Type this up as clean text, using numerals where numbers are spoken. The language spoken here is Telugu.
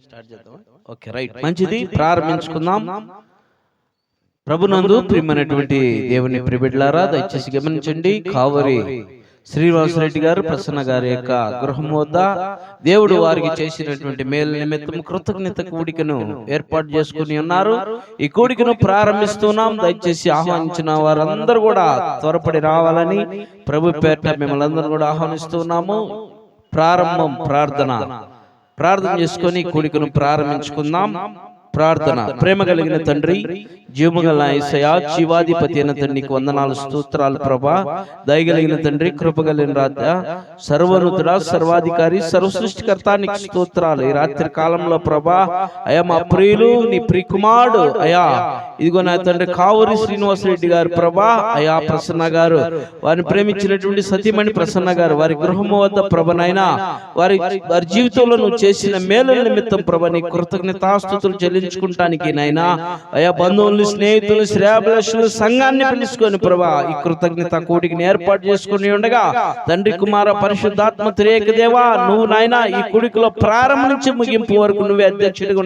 స్టార్ట్ చేద్దాం. ఓకే, రైట్, మంచిది, ప్రారంభించుకుందాం. ప్రభునందు ప్రియమైనటువంటి దేవుని ప్రియబిడ్డలారా, దయచేసి గమనించండి. కావరి శ్రీనివాసరెడ్డి గారు, ప్రసన్న గారి యొక్క గృహం వద్ద దేవుడు వారికి చేసినటువంటి మేలు నిమిత్తం కృతజ్ఞత కూడికను ఏర్పాటు చేసుకుని ఉన్నారు. ఈ కూడికను ప్రారంభిస్తున్నాం. దయచేసి ఆహ్వానించిన వారందరూ కూడా త్వరపడి రావాలని ప్రభు పేరిట మిమ్మల్ని అందరూ కూడా ఆహ్వానిస్తున్నాము. ప్రారంభం ప్రార్థన చేసుకొని కూడికను ప్రారంభించుకుందాం. ప్రార్థన. ప్రేమ కలిగిన తండ్రి, జీవముగల యేసయ్యా, జీవాధిపతి అయిన తండ్రి, నీకు వందనాలు, స్తోత్రాలు ప్రభా. దయగలిగిన తండ్రి, కృపగలిగిన రాజా, సర్వోన్నతుడా, సర్వాధికారి, సర్వసృష్టికర్త, నీకు స్తోత్రాలు. ఈ రాత్రి కాలంలో ప్రభా అయా మా ప్రియులు నీ ప్రియకుమారుడు అయా ఇదిగో నా తండ్రి కావూరి శ్రీనివాసరెడ్డి గారు ప్రభా, అయా ప్రసన్న గారు, వారిని ప్రేమించినటువంటి సతీమణి ప్రసన్న గారు, వారి గృహము వద్ద ప్రభనైనా వారి జీవితంలో నువ్వు చేసిన మేలుల నిమిత్తం ప్రభ నీ కృతజ్ఞతాస్తుతులు చెల్లించుకుంటానికి నైనా అయా బంధువుల్ని, స్నేహితులు, శ్రేయాభిలాషులు, సంఘాన్ని పిలుచుకొని ప్రభా ఈ కృతజ్ఞత కూడికిని ఏర్పాటు చేసుకుని ఉండగా తండ్రి, కుమార, పరిశుద్ధాత్మ త్రియేక దేవా, నువ్వు నాయన ఈ కూడికలో ప్రారంభం నుంచి ముగింపు వరకు నువ్వే అధ్యక్షుడిగా